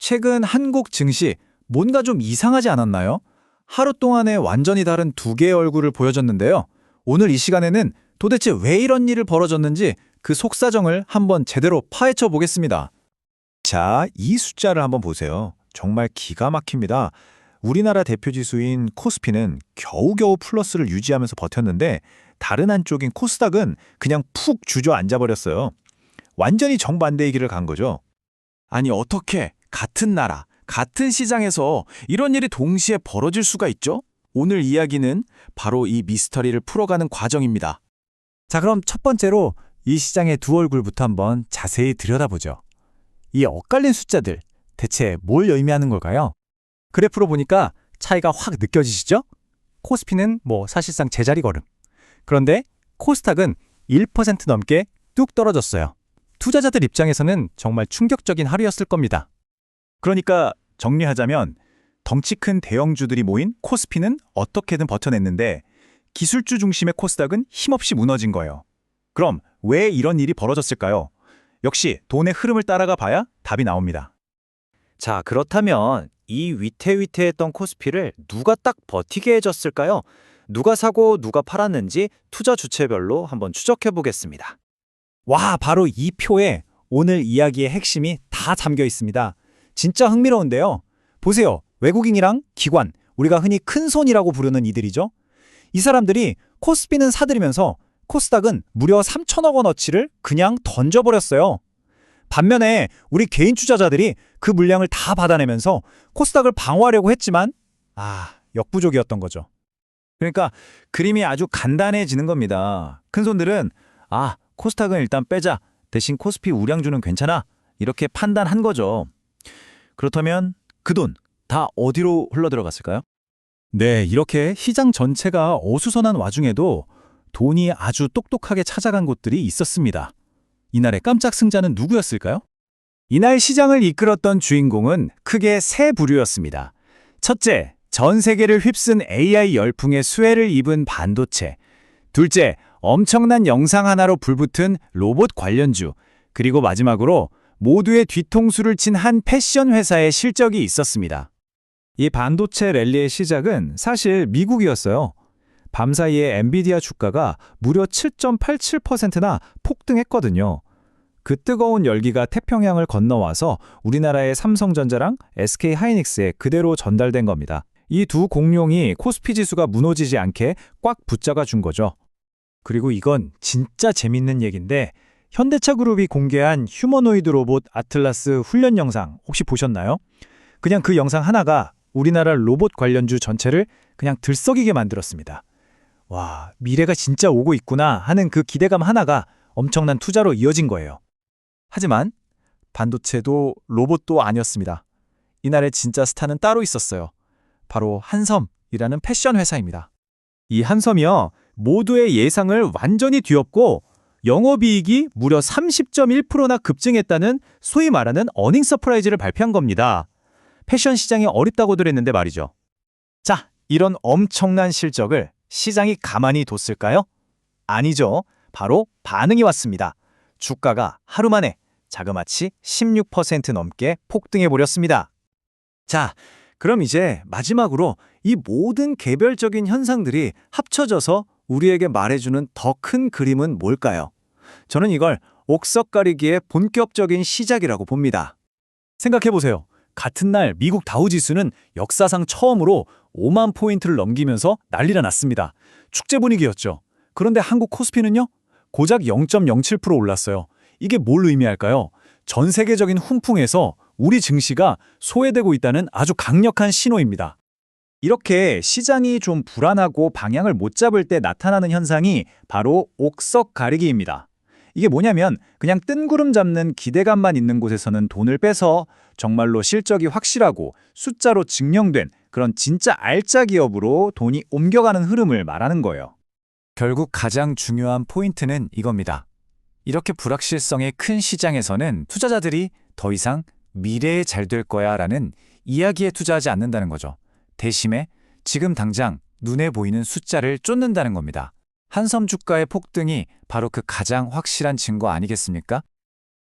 최근 한국 증시 뭔가 좀 이상하지 않았나요? 하루 동안에 완전히 다른 두 개의 얼굴을 보여줬는데요. 오늘 이 시간에는 도대체 왜 이런 일을 벌어졌는지 그 속사정을 한번 제대로 파헤쳐 보겠습니다. 자, 이 숫자를 한번 보세요. 정말 기가 막힙니다. 우리나라 대표 지수인 코스피는 겨우겨우 플러스를 유지하면서 버텼는데 다른 한쪽인 코스닥은 그냥 푹 주저앉아 버렸어요. 완전히 정반대의 길을 간 거죠. 아니 어떻게 같은 나라, 같은 시장에서 이런 일이 동시에 벌어질 수가 있죠? 오늘 이야기는 바로 이 미스터리를 풀어가는 과정입니다. 자, 그럼 첫 번째로 이 시장의 두 얼굴부터 한번 자세히 들여다보죠. 이 엇갈린 숫자들, 대체 뭘 의미하는 걸까요? 그래프로 보니까 차이가 확 느껴지시죠? 코스피는 사실상 제자리 걸음. 그런데 코스닥은 1% 넘게 뚝 떨어졌어요. 투자자들 입장에서는 정말 충격적인 하루였을 겁니다. 그러니까 정리하자면 덩치 큰 대형주들이 모인 코스피는 어떻게든 버텨냈는데 기술주 중심의 코스닥은 힘없이 무너진 거예요. 그럼 왜 이런 일이 벌어졌을까요? 역시 돈의 흐름을 따라가 봐야 답이 나옵니다. 자, 그렇다면 이 위태위태했던 코스피를 누가 딱 버티게 해줬을까요? 누가 사고 누가 팔았는지 투자 주체별로 한번 추적해 보겠습니다. 와, 바로 이 표에 오늘 이야기의 핵심이 다 잠겨 있습니다. 진짜 흥미로운데요. 보세요. 외국인이랑 기관, 우리가 흔히 큰손이라고 부르는 이들이죠. 이 사람들이 코스피는 사들이면서 코스닥은 무려 3천억 원어치를 그냥 던져버렸어요. 반면에 우리 개인 투자자들이 그 물량을 다 받아내면서 코스닥을 방어하려고 했지만 역부족이었던 거죠. 그러니까 그림이 아주 간단해지는 겁니다. 큰손들은 코스닥은 일단 빼자. 대신 코스피 우량주는 괜찮아. 이렇게 판단한 거죠. 그렇다면 그 돈 다 어디로 흘러들어갔을까요? 네, 이렇게 시장 전체가 어수선한 와중에도 돈이 아주 똑똑하게 찾아간 곳들이 있었습니다. 이날의 깜짝 승자는 누구였을까요? 이날 시장을 이끌었던 주인공은 크게 세 부류였습니다. 첫째, 전 세계를 휩쓴 AI 열풍의 수혜를 입은 반도체. 둘째, 엄청난 영상 하나로 불붙은 로봇 관련주. 그리고 마지막으로 모두의 뒤통수를 친 한 패션 회사의 실적이 있었습니다. 이 반도체 랠리의 시작은 사실 미국이었어요. 밤사이에 엔비디아 주가가 무려 7.87%나 폭등했거든요. 그 뜨거운 열기가 태평양을 건너와서 우리나라의 삼성전자랑 SK하이닉스에 그대로 전달된 겁니다. 이 두 공룡이 코스피 지수가 무너지지 않게 꽉 붙잡아 준 거죠. 그리고 이건 진짜 재밌는 얘기인데 현대차 그룹이 공개한 휴머노이드 로봇 아틀라스 훈련 영상 혹시 보셨나요? 그냥 그 영상 하나가 우리나라 로봇 관련주 전체를 그냥 들썩이게 만들었습니다. 와, 미래가 진짜 오고 있구나 하는 그 기대감 하나가 엄청난 투자로 이어진 거예요. 하지만 반도체도 로봇도 아니었습니다. 이날의 진짜 스타는 따로 있었어요. 바로 한섬이라는 패션 회사입니다. 이 한섬이요, 모두의 예상을 완전히 뒤엎고 영업이익이 무려 30.1%나 급증했다는 소위 말하는 어닝 서프라이즈를 발표한 겁니다. 패션 시장이 어렵다고들 했는데 말이죠. 자, 이런 엄청난 실적을 시장이 가만히 뒀을까요? 아니죠. 바로 반응이 왔습니다. 주가가 하루 만에 자그마치 16% 넘게 폭등해버렸습니다. 자, 그럼 이제 마지막으로 이 모든 개별적인 현상들이 합쳐져서 우리에게 말해주는 더 큰 그림은 뭘까요? 저는 이걸 옥석 가리기의 본격적인 시작이라고 봅니다. 생각해보세요. 같은 날 미국 다우지수는 역사상 처음으로 5만 포인트를 넘기면서 난리가 났습니다. 축제 분위기였죠. 그런데 한국 코스피는요? 고작 0.07% 올랐어요. 이게 뭘 의미할까요? 전 세계적인 훈풍에서 우리 증시가 소외되고 있다는 아주 강력한 신호입니다. 이렇게 시장이 좀 불안하고 방향을 못 잡을 때 나타나는 현상이 바로 옥석 가리기입니다. 이게 뭐냐면 그냥 뜬구름 잡는 기대감만 있는 곳에서는 돈을 빼서 정말로 실적이 확실하고 숫자로 증명된 그런 진짜 알짜 기업으로 돈이 옮겨가는 흐름을 말하는 거예요. 결국 가장 중요한 포인트는 이겁니다. 이렇게 불확실성의 큰 시장에서는 투자자들이 더 이상 미래에 잘 될 거야 라는 이야기에 투자하지 않는다는 거죠. 대신에 지금 당장 눈에 보이는 숫자를 쫓는다는 겁니다. 한섬 주가의 폭등이 바로 그 가장 확실한 증거 아니겠습니까?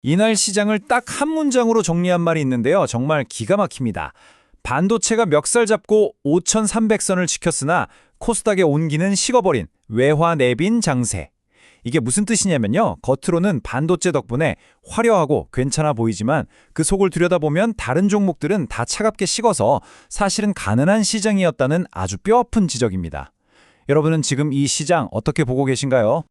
이날 시장을 딱 한 문장으로 정리한 말이 있는데요. 정말 기가 막힙니다. 반도체가 멱살 잡고 5,300선을 지켰으나 코스닥의 온기는 식어버린 외화 내빈 장세. 이게 무슨 뜻이냐면요. 겉으로는 반도체 덕분에 화려하고 괜찮아 보이지만 그 속을 들여다보면 다른 종목들은 다 차갑게 식어서 사실은 가난한 시장이었다는 아주 뼈아픈 지적입니다. 여러분은 지금 이 시장 어떻게 보고 계신가요?